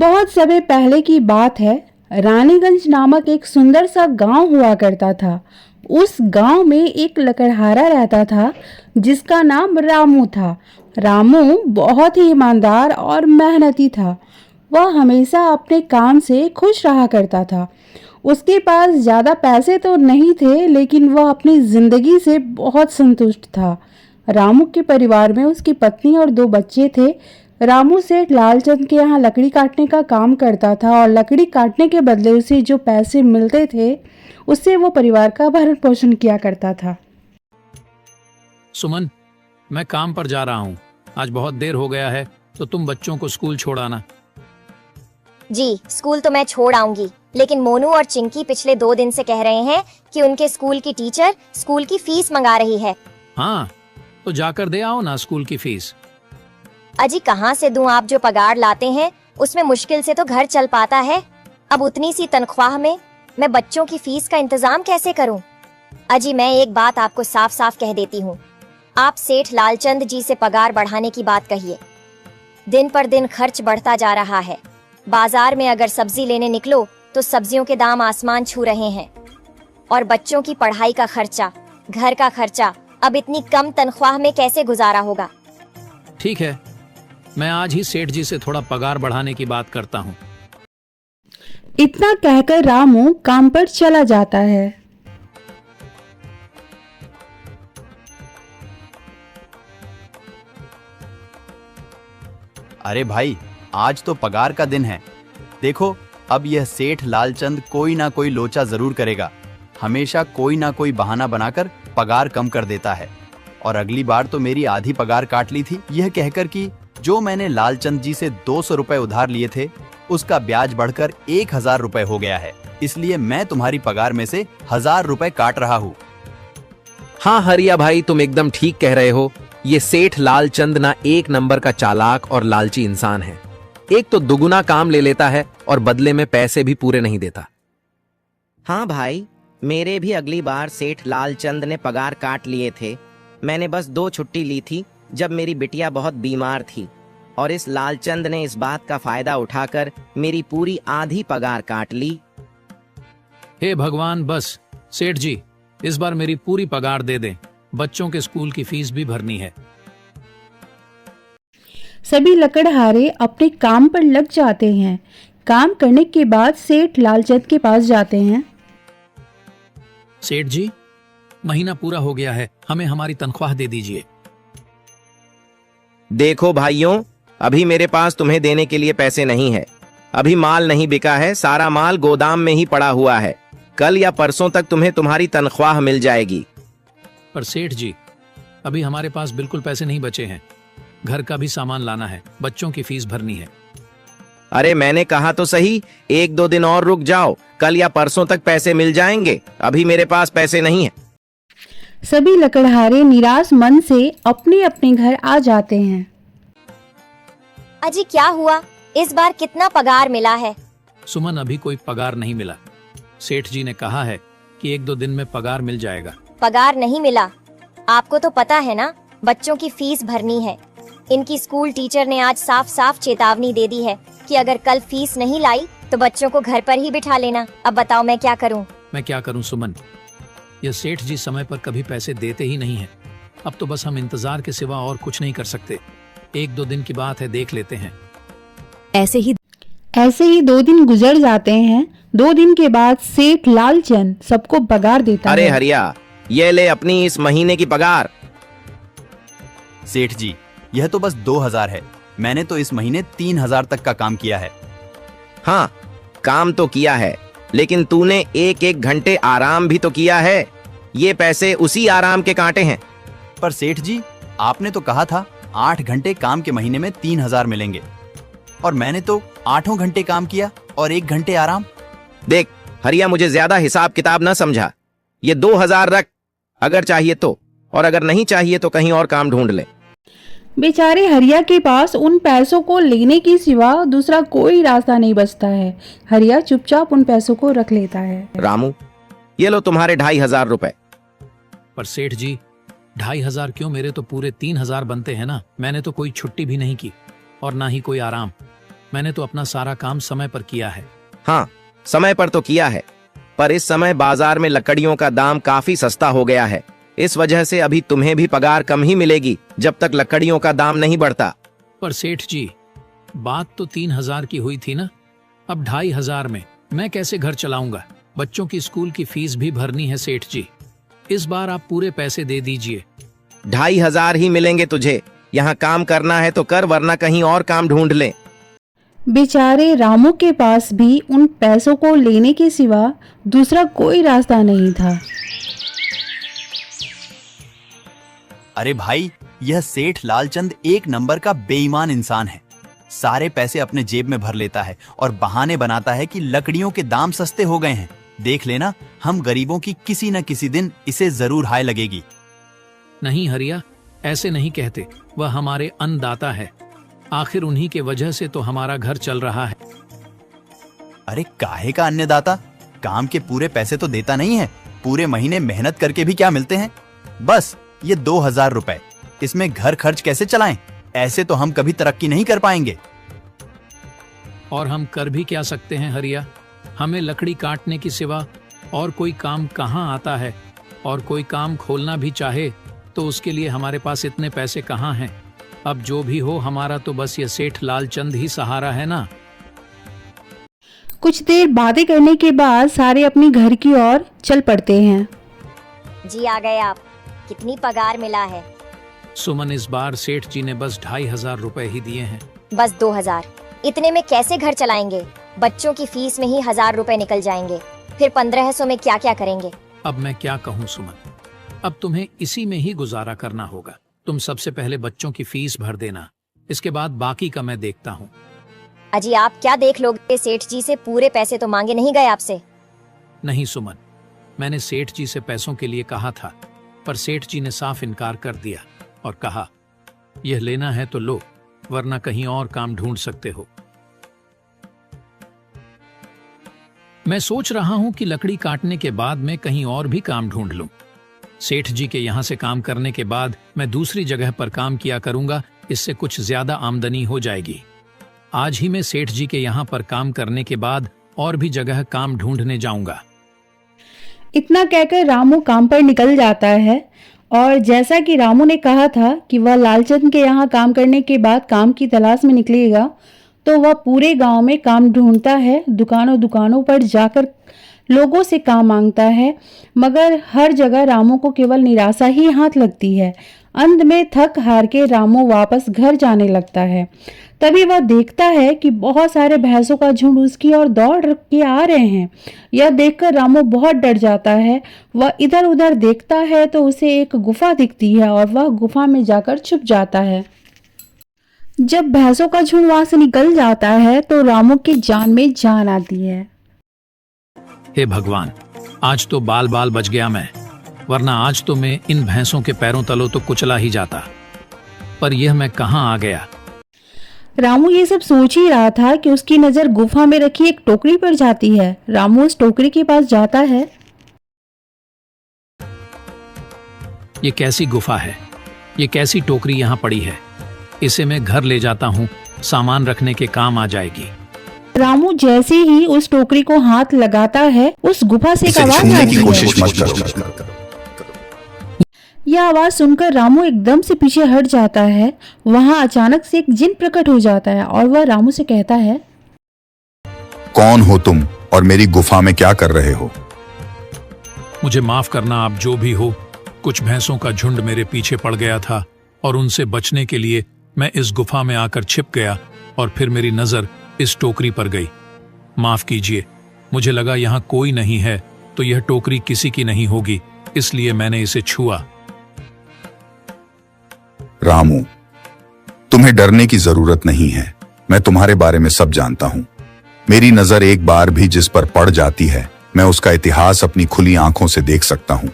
बहुत समय पहले की बात है। रानीगंज नामक एक सुंदर सा गांव हुआ करता था। उस गांव में एक लकड़हारा रहता था जिसका नाम रामू था। रामू बहुत ही ईमानदार और मेहनती था। वह हमेशा अपने काम से खुश रहा करता था। उसके पास ज़्यादा पैसे तो नहीं थे, लेकिन वह अपनी ज़िंदगी से बहुत संतुष्ट था। रामू के परिवार में उसकी पत्नी और दो बच्चे थे। रामू सेठ लालचंद के यहाँ लकड़ी काटने का काम करता था और लकड़ी काटने के बदले उसे जो पैसे मिलते थे उससे वो परिवार का भरण पोषण किया करता था। सुमन, मैं काम पर जा रहा हूँ। आज बहुत देर हो गया है, तो तुम बच्चों को स्कूल छोड़ आना। जी, स्कूल तो मैं छोड़ आऊंगी, लेकिन मोनू और चिंकी पिछले 2 दिन से कह रहे हैं कि उनके स्कूल की टीचर स्कूल की फीस मंगा रही है। हाँ, तो जाकर दे आओ ना स्कूल की फीस। अजी कहाँ से दूं? आप जो पगार लाते हैं उसमें मुश्किल से तो घर चल पाता है। अब उतनी सी तनख्वाह में मैं बच्चों की फीस का इंतजाम कैसे करूं? अजी मैं एक बात आपको साफ साफ कह देती हूँ, आप सेठ लालचंद जी से पगार बढ़ाने की बात कहिए। दिन पर दिन खर्च बढ़ता जा रहा है। बाजार में अगर सब्जी लेने निकलो तो सब्जियों के दाम आसमान छू रहे हैं, और बच्चों की पढ़ाई का खर्चा, घर का खर्चा अब इतनी कम तनख्वाह में कैसे गुजारा होगा? ठीक है, मैं आज ही सेठ जी से थोड़ा पगार बढ़ाने की बात करता हूँ। इतना कहकर रामू काम पर चला जाता है। अरे भाई, आज तो पगार का दिन है। देखो, अब यह सेठ लालचंद कोई ना कोई लोचा जरूर करेगा। हमेशा कोई ना कोई बहाना बनाकर पगार कम कर देता है। और अगली बार तो मेरी आधी पगार काट ली थी, यह कहकर कि जो मैंने लालचंद जी से 200 रुपए उधार लिए थे उसका ब्याज बढ़कर 1000 रुपए हो गया है। इसलिए मैं तुम्हारी पगार में से 1000 रुपए काट रहा हूँ। हाँ हरिया भाई, तुम एकदम ठीक कह रहे हो। ये सेठ लालचंद ना एक नंबर का चालाक और लालची इंसान है। एक तो दुगुना काम ले लेता है और बदले में पैसे भी पूरे नहीं देता। हाँ भाई, मेरे भी अगली बार सेठ लालचंद ने पगार काट लिए थे। मैंने बस 2 छुट्टी ली थी जब मेरी बिटिया बहुत बीमार थी, और इस लालचंद ने इस बात का फायदा उठाकर मेरी पूरी आधी पगार काट ली। हे भगवान, बस सेठ जी इस बार मेरी पूरी पगार दे दें। बच्चों के स्कूल की फीस भी भरनी है। सभी लकड़हारे अपने काम पर लग जाते हैं। काम करने के बाद सेठ लालचंद के पास जाते हैं। सेठ जी, महीना पूरा हो गया है, हमें हमारी तनख्वाह दे दीजिए। देखो भाइयों, अभी मेरे पास तुम्हें देने के लिए पैसे नहीं है। अभी माल नहीं बिका है, सारा माल गोदाम में ही पड़ा हुआ है। कल या परसों तक तुम्हें तुम्हारी तनख्वाह मिल जाएगी। पर सेठ जी, अभी हमारे पास बिल्कुल पैसे नहीं बचे हैं। घर का भी सामान लाना है, बच्चों की फीस भरनी है। अरे मैंने कहा तो सही, 1-2 दिन और रुक जाओ, कल या परसों तक पैसे मिल जाएंगे। अभी मेरे पास पैसे नहीं है। सभी लकड़हारे निराश मन से अपने अपने घर आ जाते हैं। अजी क्या हुआ? इस बार कितना पगार मिला है? सुमन, अभी कोई पगार नहीं मिला। सेठ जी ने कहा है कि 1-2 दिन में पगार मिल जाएगा। पगार नहीं मिला? आपको तो पता है ना, बच्चों की फीस भरनी है। इनकी स्कूल टीचर ने आज साफ साफ चेतावनी दे दी है कि अगर कल फीस नहीं लाई तो बच्चों को घर पर ही बिठा लेना। अब बताओ मैं क्या करूं? मैं क्या करूं सुमन, यह सेठ जी समय पर कभी पैसे देते ही नहीं है। अब तो बस हम इंतजार के सिवा और कुछ नहीं कर सकते। 1-2 दिन की बात है, देख लेते हैं। ऐसे ही 2 दिन गुजर जाते हैं। 2 दिन के बाद सेठ लालचंद सबको पगार देता है। अरे हरिया, ये ले अपनी इस महीने की पगार। सेठ जी, यह तो बस 2000 है। मैंने तो इस महीने 3000 तक का काम किया है। हाँ, काम तो किया है, लेकिन तूने 1-1 घंटे आराम भी तो किया है। ये पैसे उसी आराम के कांटे हैं। पर सेठ जी, आपने तो कहा था 8 घंटे काम के महीने में 3000 मिलेंगे, और मैंने तो 8 घंटे काम किया और 1 घंटे आराम। देख हरिया, मुझे ज्यादा हिसाब किताब ना समझा। ये 2000 रख, अगर चाहिए तो, और अगर नहीं चाहिए तो कहीं और काम ढूंढ ले। बेचारे हरिया के पास उन पैसों को लेने की सिवा दूसरा कोई रास्ता नहीं बचता है। हरिया चुपचाप उन पैसों को रख लेता है। रामू, ये लो तुम्हारे 2500 रुपए। पर सेठ जी, 2500 क्यों? मेरे तो पूरे 3000 बनते हैं ना। मैंने तो कोई छुट्टी भी नहीं की और ना ही कोई आराम। मैंने तो अपना सारा काम समय पर किया है। हाँ, समय पर तो किया है, पर इस समय बाजार में लकड़ियों का दाम काफी सस्ता हो गया है। इस वजह से अभी तुम्हें भी पगार कम ही मिलेगी जब तक लकड़ियों का दाम नहीं बढ़ता। पर सेठ जी, बात तो 3,000 की हुई थी ना, अब 2,500 में मैं कैसे घर चलाऊंगा? बच्चों की स्कूल की फीस भी भरनी है सेठ जी। इस बार आप पूरे पैसे दे दीजिए। 2,500 ही मिलेंगे तुझे। यहाँ काम करना है तो कर, वरना कहीं और काम ढूंढ ले। बेचारे रामू के पास भी उन पैसों को लेने के सिवा दूसरा कोई रास्ता नहीं था। अरे भाई, यह सेठ लालचंद एक नंबर का बेईमान इंसान है। सारे पैसे अपने जेब में भर लेता है और बहाने बनाता है कि लकड़ियों के दाम सस्ते हो गए हैं। देख लेना, हम गरीबों की किसी न किसी दिन इसे जरूर हाय लगेगी। नहीं हरिया, ऐसे नहीं कहते। वह हमारे अन्नदाता है, आखिर उन्हीं के वजह से तो हमारा घर चल रहा है। अरे काहे का अन्नदाता? काम के पूरे पैसे तो देता नहीं है। पूरे महीने मेहनत करके भी क्या मिलते हैं? बस ये 2,000 रुपए। इसमें घर खर्च कैसे चलाएं? ऐसे तो हम कभी तरक्की नहीं कर पाएंगे। और हम कर भी क्या सकते हैं हरिया? हमें लकड़ी काटने की सिवा और कोई काम कहाँ आता है? और कोई काम खोलना भी चाहे तो उसके लिए हमारे पास इतने पैसे कहाँ हैं? अब जो भी हो, हमारा तो बस ये सेठ लालचंद ही सहारा है ना। कुछ देर बातें करने के बाद सारे अपनी घर की ओर चल पड़ते हैं। जी आ गए आप। कितनी पगार मिला है? सुमन, इस बार सेठ जी ने बस 2,500 रुपए ही दिए हैं। बस 2,000? इतने में कैसे घर चलाएंगे? बच्चों की फीस में ही 1,000 रुपए निकल जाएंगे, फिर 1,500 में क्या क्या करेंगे? अब मैं क्या कहूँ सुमन, अब तुम्हें इसी में ही गुजारा करना होगा। तुम सबसे पहले बच्चों की फीस भर देना, इसके बाद बाकी का मैं देखता हूँ। अजी आप क्या देख लोगे? सेठ जी से पूरे पैसे तो मांगे नहीं गए आपसे? नहीं सुमन, मैंने सेठ जी से पैसों के लिए कहा था, पर सेठ जी ने साफ इनकार कर दिया और कहा, यह लेना है तो लो, वरना कहीं और काम ढूंढ सकते हो। मैं सोच रहा हूं कि लकड़ी काटने के बाद मैं कहीं और भी काम ढूंढ लूं। सेठ जी के यहां से काम करने के बाद मैं दूसरी जगह पर काम किया करूंगा, इससे कुछ ज्यादा आमदनी हो जाएगी। आज ही मैं सेठ जी के यहां पर काम करने के बाद और भी जगह काम ढूंढने जाऊंगा। इतना कहकर रामू काम पर निकल जाता है और जैसा कि रामू ने कहा था कि वह लालचंद के यहाँ काम करने के बाद काम की तलाश में निकलेगा, तो वह पूरे गांव में काम ढूंढता है, दुकानों दुकानों पर जाकर लोगों से काम मांगता है, मगर हर जगह रामू को केवल निराशा ही हाथ लगती है। अंत में थक हार के रामू वापस घर जाने लगता है। तभी वह देखता है कि बहुत सारे भैंसों का झुंड उसकी ओर दौड़ के आ रहे हैं। यह देखकर रामू बहुत डर जाता है। वह इधर उधर देखता है तो उसे एक गुफा दिखती है और वह गुफा में जाकर छुप जाता है। जब भैंसों का झुंड वहां से निकल जाता है तो रामू की जान में जान आती है। हे भगवान, आज तो बाल बाल बच गया मैं, वरना आज तो मैं इन भैंसों के पैरों तलों तो कुचला ही जाता। पर यह मैं कहाँ आ गया? रामू ये सब सोच ही रहा था कि उसकी नजर गुफा में रखी एक टोकरी पर जाती है। रामू उस टोकरी के पास जाता है। ये कैसी गुफा है? ये कैसी टोकरी यहाँ पड़ी है? इसे मैं घर ले जाता हूँ, सामान रखने के काम आ जाएगी। रामू जैसे ही उस टोकरी को हाथ लगाता है, उस गुफा से एक आवाज आती है। यह आवाज सुनकर रामू एकदम से पीछे हट जाता है। वहां अचानक से एक जिन प्रकट हो जाता है और वह रामू से कहता है, कौन हो तुम और मेरी गुफा में क्या कर रहे हो? मुझे माफ करना, आप जो भी हो। कुछ भैंसों का झुंड मेरे पीछे पड़ गया था और उनसे बचने के लिए मैं इस गुफा में आकर छिप गया और फिर मेरी नजर इस टोकरी पर गई। माफ कीजिए, मुझे लगा यहाँ कोई नहीं है तो यह टोकरी किसी की नहीं होगी, इसलिए मैंने इसे छुआ। रामू, तुम्हें डरने की जरूरत नहीं है। मैं तुम्हारे बारे में सब जानता हूँ। मेरी नजर एक बार भी जिस पर पड़ जाती है, मैं उसका इतिहास अपनी खुली आंखों से देख सकता हूँ।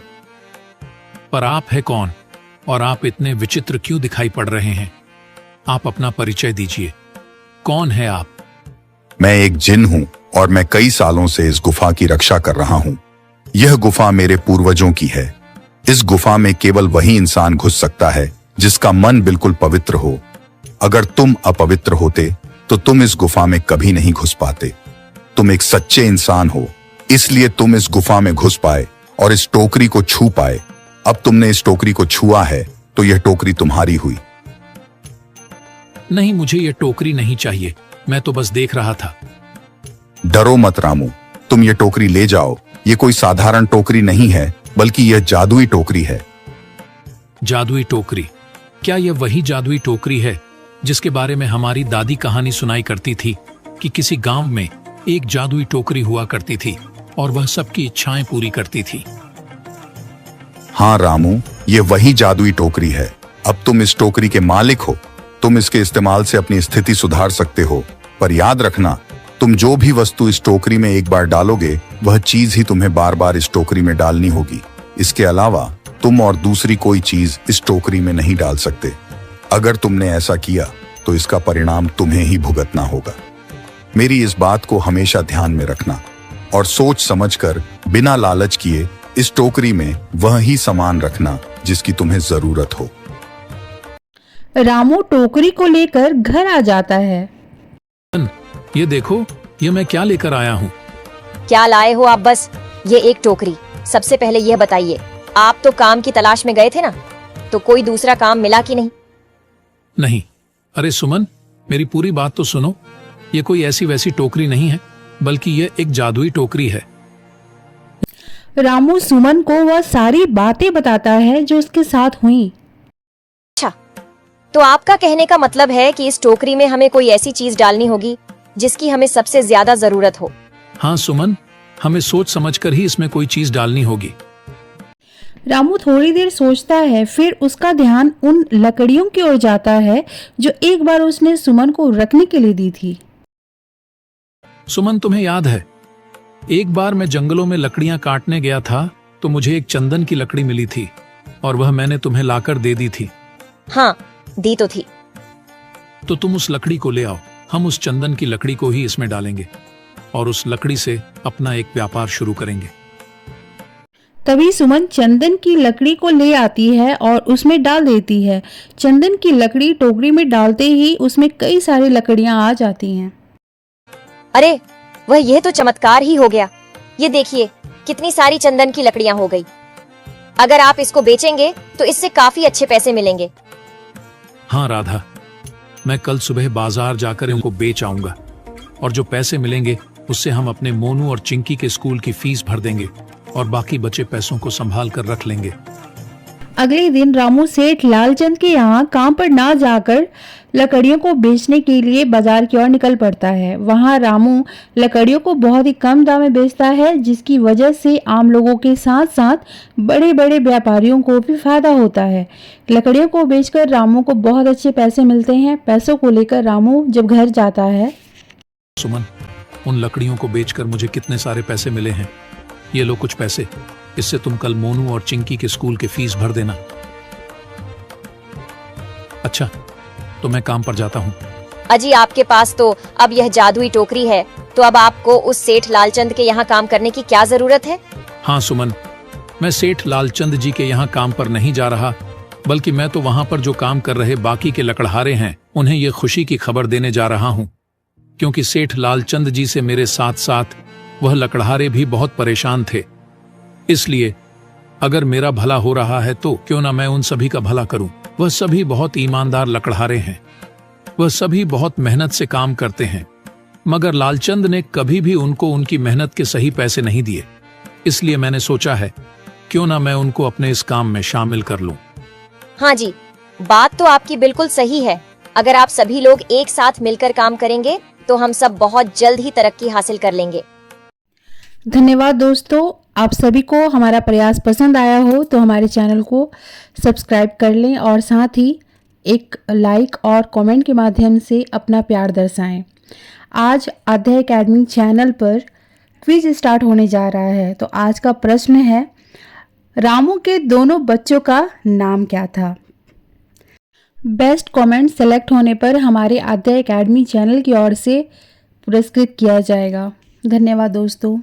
पर आप है कौन और आप इतने विचित्र क्यों दिखाई पड़ रहे हैं? आप अपना परिचय दीजिए। कौन है आप? मैं एक जिन हूँ और मैं कई सालों से इस गुफा की रक्षा कर रहा हूँ। यह गुफा मेरे पूर्वजों की है। इस गुफा में केवल वही इंसान घुस सकता है जिसका मन बिल्कुल पवित्र हो। अगर तुम अपवित्र होते तो तुम इस गुफा में कभी नहीं घुस पाते। तुम एक सच्चे इंसान हो, इसलिए तुम इस गुफा में घुस पाए और इस टोकरी को छू पाए। अब तुमने इस टोकरी को छुआ है तो यह टोकरी तुम्हारी हुई। नहीं, मुझे ये टोकरी नहीं चाहिए, मैं तो बस देख रहा था। डरो मत रामू, तुम ये टोकरी ले जाओ। ये कोई साधारण टोकरी नहीं है, बल्कि यह जादुई टोकरी है। जादुई टोकरी? क्या यह वही जादुई टोकरी है जिसके बारे में हमारी दादी कहानी सुनाई करती थी कि किसी गांव में एक जादुई टोकरी हुआ करती थी और वह सबकी इच्छाएं पूरी करती थी? हाँ रामू, ये वही जादुई टोकरी है। अब तुम इस टोकरी के मालिक हो। तुम इसके इस्तेमाल से अपनी स्थिति सुधार सकते हो, पर याद रखना, तुम जो भी वस्तु इस टोकरी में एक बार डालोगे, वह चीज ही तुम्हें बार बार इस टोकरी में डालनी होगी। इसके अलावा तुम और दूसरी कोई चीज इस टोकरी में नहीं डाल सकते। अगर तुमने ऐसा किया तो इसका परिणाम तुम्हें ही भुगतना होगा। मेरी इस बात को हमेशा ध्यान में रखना और सोच समझकर बिना लालच किए इस टोकरी में वह ही सामान रखना जिसकी तुम्हें जरूरत हो। रामू टोकरी को लेकर घर आ जाता है। ये देखो, ये मैं क्या लेकर आया हूँ। क्या लाए हो आप? बस ये एक टोकरी। सबसे पहले यह बताइए, आप तो काम की तलाश में गए थे ना, तो कोई दूसरा काम मिला कि नहीं? नहीं। अरे सुमन, मेरी पूरी बात तो सुनो। ये कोई ऐसी वैसी टोकरी नहीं है, बल्कि यह एक जादुई टोकरी है। रामू सुमन को वह सारी बातें बताता है जो उसके साथ हुई। अच्छा, तो आपका कहने का मतलब है कि इस टोकरी में हमें कोई ऐसी चीज डालनी होगी जिसकी हमें सबसे ज्यादा जरूरत हो। हाँ सुमन, हमें सोच समझकर ही इसमें कोई चीज डालनी होगी। रामू थोड़ी देर सोचता है, फिर उसका ध्यान उन लकड़ियों की ओर जाता है जो एक बार उसने सुमन को रखने के लिए दी थी। सुमन, तुम्हें याद है, एक बार मैं जंगलों में लकड़ियां काटने गया था तो मुझे एक चंदन की लकड़ी मिली थी और वह मैंने तुम्हें लाकर दे दी थी। हाँ, दी तो थी। तो तुम उस लकड़ी को ले आओ। हम उस चंदन की लकड़ी को ही इसमें डालेंगे और उस लकड़ी से अपना एक व्यापार शुरू करेंगे। तभी सुमन चंदन की लकड़ी को ले आती है और उसमें डाल देती है। चंदन की लकड़ी टोकरी में डालते ही उसमें कई सारी लकड़ियां आ जाती हैं। अरे वह, यह तो चमत्कार ही हो गया। ये देखिए, कितनी सारी चंदन की लकड़ियां हो गई। अगर आप इसको बेचेंगे तो इससे काफी अच्छे पैसे मिलेंगे। हाँ राधा, मैं कल सुबह बाजार जाकर इनको बेच आऊंगा और जो पैसे मिलेंगे उससे हम अपने मोनू और चिंकी के स्कूल की फीस भर देंगे और बाकी बचे पैसों को संभाल कर रख लेंगे। अगले दिन रामू सेठ लालचंद के यहाँ काम पर ना जाकर लकड़ियों को बेचने के लिए बाजार की ओर निकल पड़ता है। वहाँ रामू लकड़ियों को बहुत ही कम दाम में बेचता है, जिसकी वजह से आम लोगों के साथ साथ बड़े बड़े व्यापारियों को भी फायदा होता है। लकड़ियों को बेचकर रामू को बहुत अच्छे पैसे मिलते हैं। पैसों को लेकर रामू जब घर जाता है, सुमन, उन लकड़ियों को बेचकर मुझे कितने सारे पैसे मिले हैं। ये लो कुछ पैसे, इससे तुम कल मोनू और चिंकी के स्कूल की फीस भर देना। अच्छा, तो मैं काम पर जाता हूँ। अजी, आपके पास तो अब यह जादुई टोकरी है, तो अब आपको उस सेठ लालचंद के यहाँ काम करने की क्या जरूरत है? हाँ सुमन, मैं सेठ लालचंद जी के यहाँ काम पर नहीं जा रहा, बल्कि मैं तो वहां पर जो काम कर रहे बाकी के लकड़हारे हैं उन्हें ये खुशी की खबर देने जा रहा हूँ, क्योंकि सेठ लालचंद जी से मेरे साथ साथ वह लकड़हारे भी बहुत परेशान थे। इसलिए अगर मेरा भला हो रहा है तो क्यों ना मैं उन सभी का भला करूं। वह सभी बहुत ईमानदार लकड़हारे हैं, वह सभी बहुत मेहनत से काम करते हैं, मगर लालचंद ने कभी भी उनको उनकी मेहनत के सही पैसे नहीं दिए। इसलिए मैंने सोचा है क्यों ना मैं उनको अपने इस काम में शामिल कर लूं। हाँ जी, बात तो आपकी बिल्कुल सही है। अगर आप सभी लोग एक साथ मिलकर काम करेंगे तो हम सब बहुत जल्द ही तरक्की हासिल कर लेंगे। धन्यवाद दोस्तों। आप सभी को हमारा प्रयास पसंद आया हो तो हमारे चैनल को सब्सक्राइब कर लें और साथ ही एक लाइक और कमेंट के माध्यम से अपना प्यार दर्शाएं। आज अध्याय एकेडमी चैनल पर क्विज स्टार्ट होने जा रहा है। तो आज का प्रश्न है, रामू के दोनों बच्चों का नाम क्या था? बेस्ट कमेंट सेलेक्ट होने पर हमारे अध्याय एकेडमी चैनल की ओर से पुरस्कृत किया जाएगा। धन्यवाद दोस्तों।